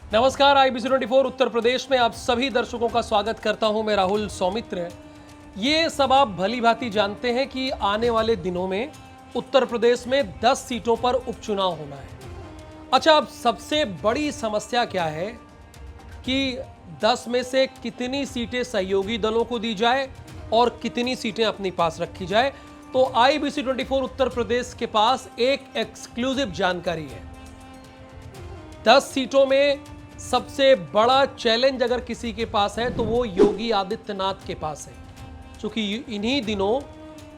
नमस्कार, IBC 24 उत्तर प्रदेश में आप सभी दर्शकों का स्वागत करता हूं। मैं राहुल सौमित्र। ये सब आप भली भांति जानते हैं कि आने वाले दिनों में उत्तर प्रदेश में 10 सीटों पर उपचुनाव होना है। अच्छा, अब सबसे बड़ी समस्या क्या है कि 10 में से कितनी सीटें सहयोगी दलों को दी जाए और कितनी सीटें अपने पास रखी जाए। तो IBC 24 उत्तर प्रदेश के पास एक एक्सक्लूसिव जानकारी है। 10 सीटों में सबसे बड़ा चैलेंज अगर किसी के पास है तो वो योगी आदित्यनाथ के पास है, क्योंकि इन्हीं दिनों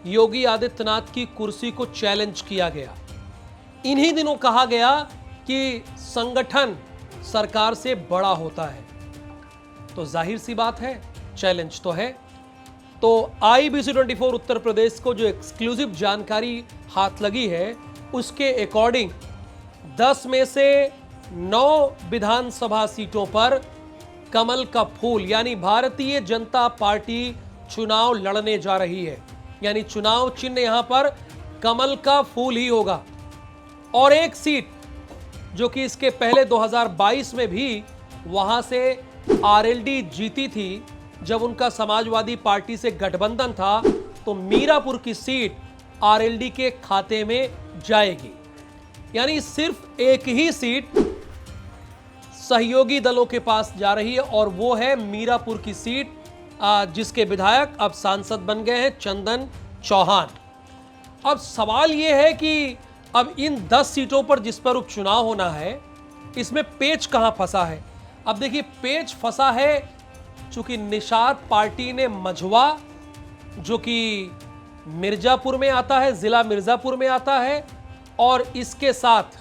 योगी आदित्यनाथ की कुर्सी को चैलेंज किया गया। इन्हीं दिनों कहा गया कि संगठन सरकार से बड़ा होता है, तो जाहिर सी बात है चैलेंज तो है। तो IBC 24 उत्तर प्रदेश को जो एक्सक्लूसिव जानकारी हाथ लगी है उसके अकॉर्डिंग 10 में से 9 विधानसभा सीटों पर कमल का फूल यानी भारतीय जनता पार्टी चुनाव लड़ने जा रही है। यानी चुनाव चिन्ह यहां पर कमल का फूल ही होगा। और एक सीट जो कि इसके पहले 2022 में भी वहां से RLD जीती थी जब उनका समाजवादी पार्टी से गठबंधन था, तो मीरापुर की सीट RLD के खाते में जाएगी। यानी सिर्फ एक ही सीट सहयोगी दलों के पास जा रही है और वो है मीरापुर की सीट, जिसके विधायक अब सांसद बन गए हैं चंदन चौहान। अब सवाल ये है कि अब इन 10 सीटों पर जिस पर उपचुनाव होना है, इसमें पेच कहां फंसा है। अब देखिए, पेच फंसा है चूंकि निषाद पार्टी ने मझवा, जो कि मिर्जापुर में आता है, जिला मिर्जापुर में आता है, और इसके साथ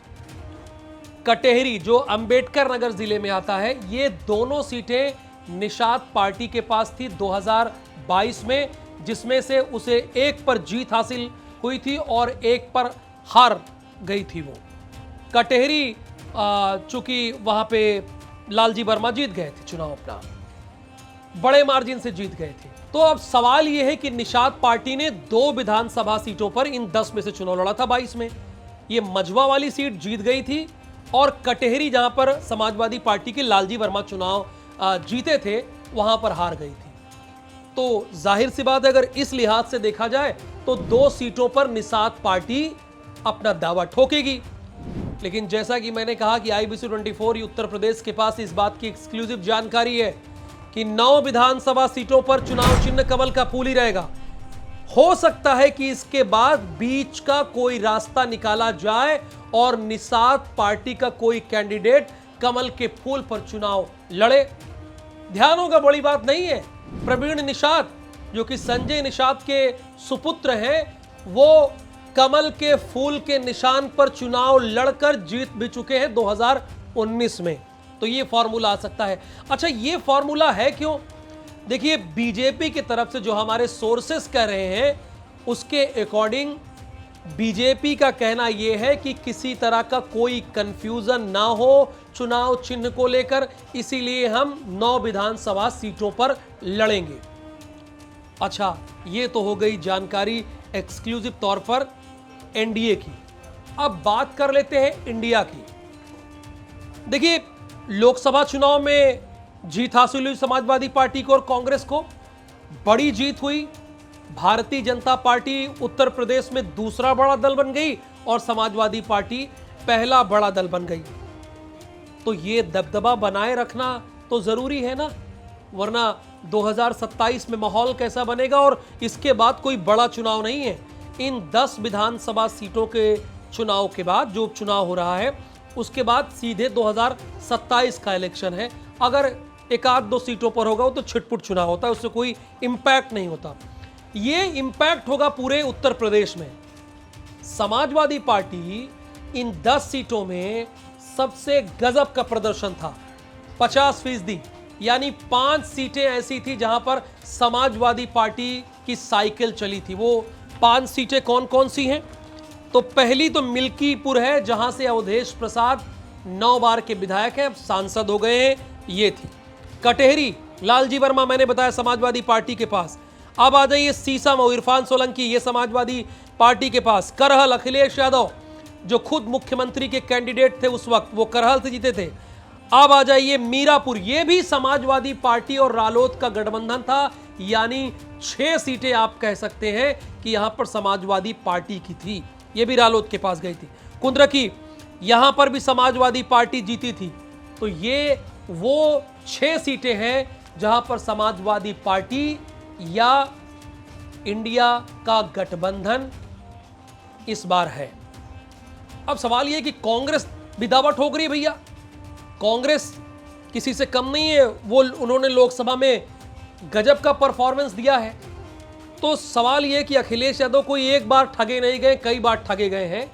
कटेहरी जो अंबेडकर नगर जिले में आता है, ये दोनों सीटें निषाद पार्टी के पास थी 2022 में, जिसमें से उसे एक पर जीत हासिल हुई थी और एक पर हार गई थी। वो कटेहरी चूंकि वहां पे लालजी वर्मा जीत गए थे चुनाव, अपना बड़े मार्जिन से जीत गए थे। तो अब सवाल यह है कि निषाद पार्टी ने 2 विधानसभा सीटों पर इन 10 में से चुनाव लड़ा था 22 में। ये मझवा वाली सीट जीत गई थी और कटेहरी, जहां पर समाजवादी पार्टी के लालजी वर्मा चुनाव जीते थे, वहां पर हार गई थी। तो जाहिर सी बात है, अगर इस लिहाज से देखा जाए तो 2 सीटों पर निषाद पार्टी अपना दावा ठोकेगी। लेकिन जैसा कि मैंने कहा कि IBC 24 उत्तर प्रदेश के पास इस बात की एक्सक्लूसिव जानकारी है कि 9 विधानसभा सीटों पर चुनाव चिन्ह कमल का फूल ही रहेगा। हो सकता है कि इसके बाद बीच का कोई रास्ता निकाला जाए और निषाद पार्टी का कोई कैंडिडेट कमल के फूल पर चुनाव लड़े। ध्यान होगा, बड़ी बात नहीं है। प्रवीण निषाद, जो कि संजय निषाद के सुपुत्र हैं, वो कमल के फूल के निशान पर चुनाव लड़कर जीत भी चुके हैं 2019 में। तो ये फॉर्मूला आ सकता है। अच्छा, ये फॉर्मूला है क्यों? देखिए, बीजेपी की तरफ से जो हमारे सोर्सेस कह रहे हैं, उसके अकॉर्डिंग बीजेपी का कहना यह है कि किसी तरह का कोई कंफ्यूजन ना हो चुनाव चिन्ह को लेकर, इसीलिए हम 9 विधानसभा सीटों पर लड़ेंगे। अच्छा, ये तो हो गई जानकारी एक्सक्लूसिव तौर पर एनडीए की। अब बात कर लेते हैं इंडिया की। देखिए, लोकसभा चुनाव में जीत हासिल हुई समाजवादी पार्टी को और कांग्रेस को, बड़ी जीत हुई। भारतीय जनता पार्टी उत्तर प्रदेश में दूसरा बड़ा दल बन गई और समाजवादी पार्टी पहला बड़ा दल बन गई। तो ये दबदबा बनाए रखना तो जरूरी है ना, वरना 2027 में माहौल कैसा बनेगा। और इसके बाद कोई बड़ा चुनाव नहीं है। इन 10 विधानसभा सीटों के चुनाव के बाद जो उपचुनाव हो रहा है, उसके बाद सीधे 2027 का इलेक्शन है। अगर एक आध 2 सीटों पर होगा तो छिटपुट चुनाव होता है, उससे कोई इंपैक्ट नहीं होता। ये इंपैक्ट होगा पूरे उत्तर प्रदेश में। समाजवादी पार्टी इन 10 सीटों में सबसे गजब का प्रदर्शन था, 50%। यानी 5 सीटें ऐसी थी जहां पर समाजवादी पार्टी की साइकिल चली थी। वो 5 सीटें कौन कौन सी हैं? तो पहली तो मिल्कीपुर है, जहां से अवधेश प्रसाद 9 बार के विधायक हैं, अब सांसद हो गए हैं, ये थी। कटेहरी, लालजी वर्मा मैंने बताया समाजवादी पार्टी के पास। अब आ जाइए सीसम और इरफान सोलंकी, ये समाजवादी पार्टी के पास। करहल, अखिलेश यादव जो खुद मुख्यमंत्री के कैंडिडेट थे उस वक्त, वो करहल से जीते थे। अब आ जाइए मीरापुर, यह भी समाजवादी पार्टी और रालोद का गठबंधन था, यानी 6 सीटें आप कह सकते हैं कि यहां पर समाजवादी पार्टी की थी, यह भी रालोद के पास गई थी। कुंद्रकी, यहां पर भी समाजवादी पार्टी जीती थी। तो ये वो 6 सीटें हैं जहां पर समाजवादी पार्टी या इंडिया का गठबंधन इस बार है। अब सवाल यह कि कांग्रेस भी दावा ठोक रही है, भैया कांग्रेस किसी से कम नहीं है, वो उन्होंने लोकसभा में गजब का परफॉर्मेंस दिया है। तो सवाल यह कि अखिलेश यादव कोई एक बार ठगे नहीं गए, कई बार ठगे गए हैं।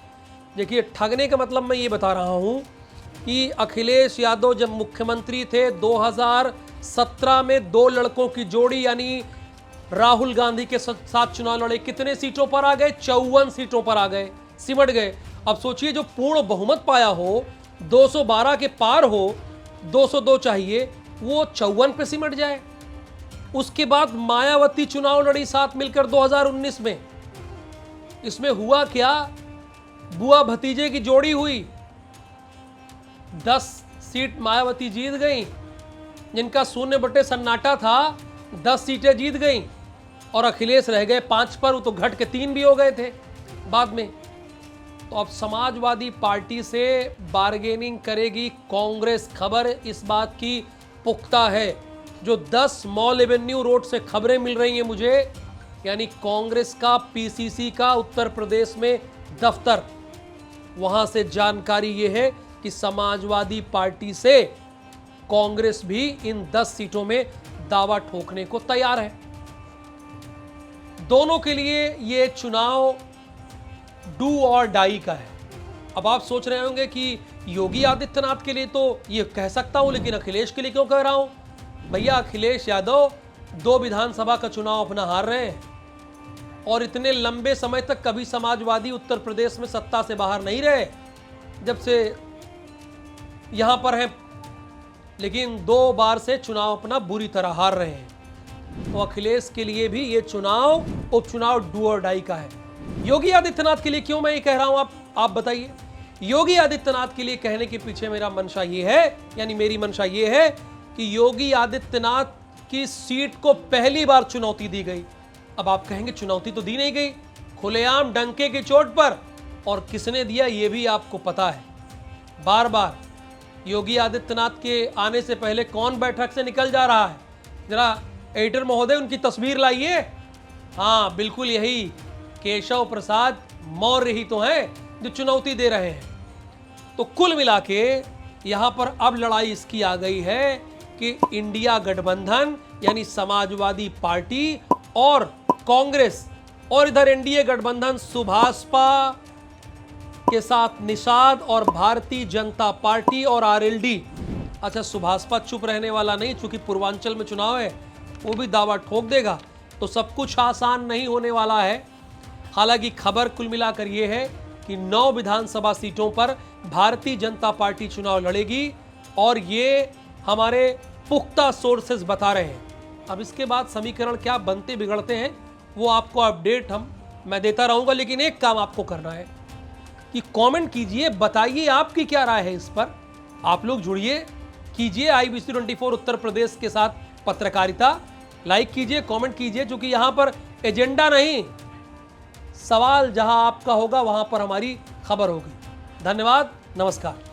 देखिए, ठगने का मतलब मैं ये बता रहा हूं कि अखिलेश यादव जब मुख्यमंत्री थे 2017 में 2 लड़कों की जोड़ी यानी राहुल गांधी के साथ चुनाव लड़े, कितने सीटों पर आ गए? 54 सीटों पर आ गए, सिमट गए। अब सोचिए, जो पूर्ण बहुमत पाया हो, 212 के पार हो, 202 चाहिए, वो 54 पे सिमट जाए। उसके बाद मायावती चुनाव लड़ी साथ मिलकर 2019 में। इसमें हुआ क्या? बुआ भतीजे की जोड़ी हुई, 10 सीट मायावती जीत गई, जिनका शून्य बटे सन्नाटा था 10 सीटें जीत गई, और अखिलेश रह गए 5 पर, वो तो घट के 3 भी हो गए थे बाद में। तो अब समाजवादी पार्टी से बार्गेनिंग करेगी कांग्रेस, खबर इस बात की पुख्ता है। जो 10 मॉल एवेन्यू रोड से खबरें मिल रही हैं मुझे, यानी कांग्रेस का पीसीसी का उत्तर प्रदेश में दफ्तर, वहां से जानकारी यह है कि समाजवादी पार्टी से कांग्रेस भी इन 10 सीटों में दावा ठोकने को तैयार है। दोनों के लिए यह चुनाव डू और डाई का है। अब आप सोच रहे होंगे कि योगी आदित्यनाथ के लिए तो यह कह सकता हूं, लेकिन अखिलेश के लिए क्यों कह रहा हूं? भैया, अखिलेश यादव 2 विधानसभा का चुनाव अपना हार रहे हैं, और इतने लंबे समय तक कभी समाजवादी उत्तर प्रदेश में सत्ता से बाहर नहीं रहे जब से यहां पर हैं, लेकिन 2 बार से चुनाव अपना बुरी तरह हार रहे हैं। तो अखिलेश के लिए भी ये चुनाव उपचुनाव डू और डाई का है। योगी आदित्यनाथ के लिए क्यों मैं ये कह रहा हूं, आप बताइए। योगी आदित्यनाथ के लिए कहने के पीछे मेरा मंशा ये है, यानी मेरी मंशा ये है कि योगी आदित्यनाथ की सीट को पहली बार चुनौती दी गई। अब आप कहेंगे चुनौती तो दी नहीं गई, खुलेआम डंके की चोट पर, और किसने दिया ये भी आपको पता है। बार बार योगी आदित्यनाथ के आने से पहले कौन बैठक से निकल जा रहा है? जरा एडिटर महोदय उनकी तस्वीर लाइए। हाँ, बिल्कुल यही केशव प्रसाद मौर्य ही तो हैं जो चुनौती दे रहे हैं। तो कुल मिला के यहां पर अब लड़ाई इसकी आ गई है कि इंडिया गठबंधन यानी समाजवादी पार्टी और कांग्रेस, और इधर एनडीए गठबंधन सुभाषपा के साथ निषाद और भारतीय जनता पार्टी और आरएलडी। अच्छा, सुभाषपा चुप रहने वाला नहीं, चूंकि पूर्वांचल में चुनाव है, वो भी दावा ठोक देगा। तो सब कुछ आसान नहीं होने वाला है। हालांकि खबर कुल मिलाकर यह है कि 9 विधानसभा सीटों पर भारतीय जनता पार्टी चुनाव लड़ेगी, और ये हमारे पुख्ता सोर्सेज बता रहे हैं। अब इसके बाद समीकरण क्या बनते बिगड़ते हैं वो आपको अपडेट मैं देता रहूंगा, लेकिन एक काम आपको करना है कि कमेंट कीजिए, बताइए आपकी क्या राय है इस पर। आप लोग जुड़िए, कीजिए IBC 24 उत्तर प्रदेश के साथ पत्रकारिता, लाइक कीजिए, कमेंट कीजिए, क्योंकि यहां पर एजेंडा नहीं, सवाल जहां आपका होगा वहां पर हमारी खबर होगी। धन्यवाद, नमस्कार।